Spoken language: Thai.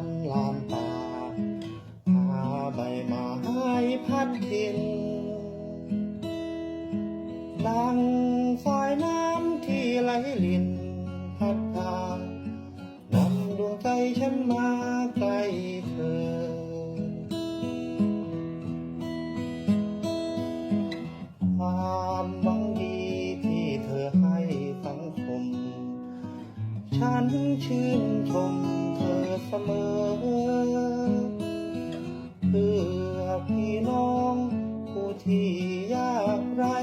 นลานตาหาใบไม้พัดดินดังสายน้ำที่ไหลลินพัดพานำดวงใจฉันมาใกล้เธอความหวังดีที่เธอให้สังคมฉันชื่นชมเธอเสมอเพื่อพี่น้องผู้ที่ยากไร้